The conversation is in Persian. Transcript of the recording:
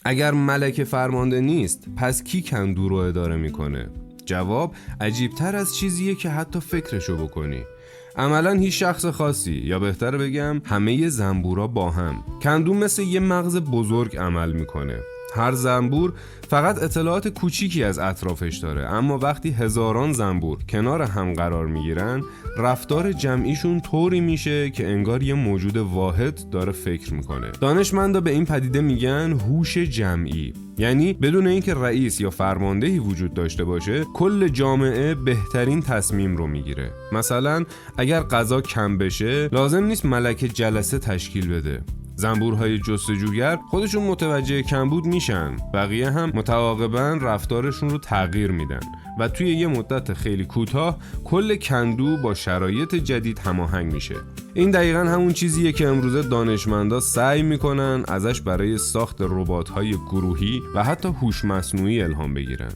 اگر ملکه فرمانده نیست پس کی کندو رو اداره میکنه؟ جواب عجیبتر از چیزیه که حتی فکرشو بکنی. عملاً هیچ شخص خاصی، یا بهتر بگم همه زنبورا با هم. کندو مثل یه مغز بزرگ عمل میکنه. هر زنبور فقط اطلاعات کوچیکی از اطرافش داره، اما وقتی هزاران زنبور کنار هم قرار میگیرن رفتار جمعیشون طوری میشه که انگار یه موجود واحد داره فکر میکنه. دانشمندا به این پدیده میگن هوش جمعی، یعنی بدون اینکه رئیس یا فرماندهی وجود داشته باشه کل جامعه بهترین تصمیم رو میگیره. مثلا اگر غذا کم بشه لازم نیست ملکه جلسه تشکیل بده، زنبورهای جستجوگر خودشون متوجه کمبود میشن، بقیه هم متعاقباً رفتارشون رو تغییر میدن و توی یه مدت خیلی کوتاه کل کندو با شرایط جدید هماهنگ میشه. این دقیقاً همون چیزیه که امروزه دانشمندا سعی میکنن ازش برای ساخت ربات‌های گروهی و حتی هوش مصنوعی الهام بگیرن.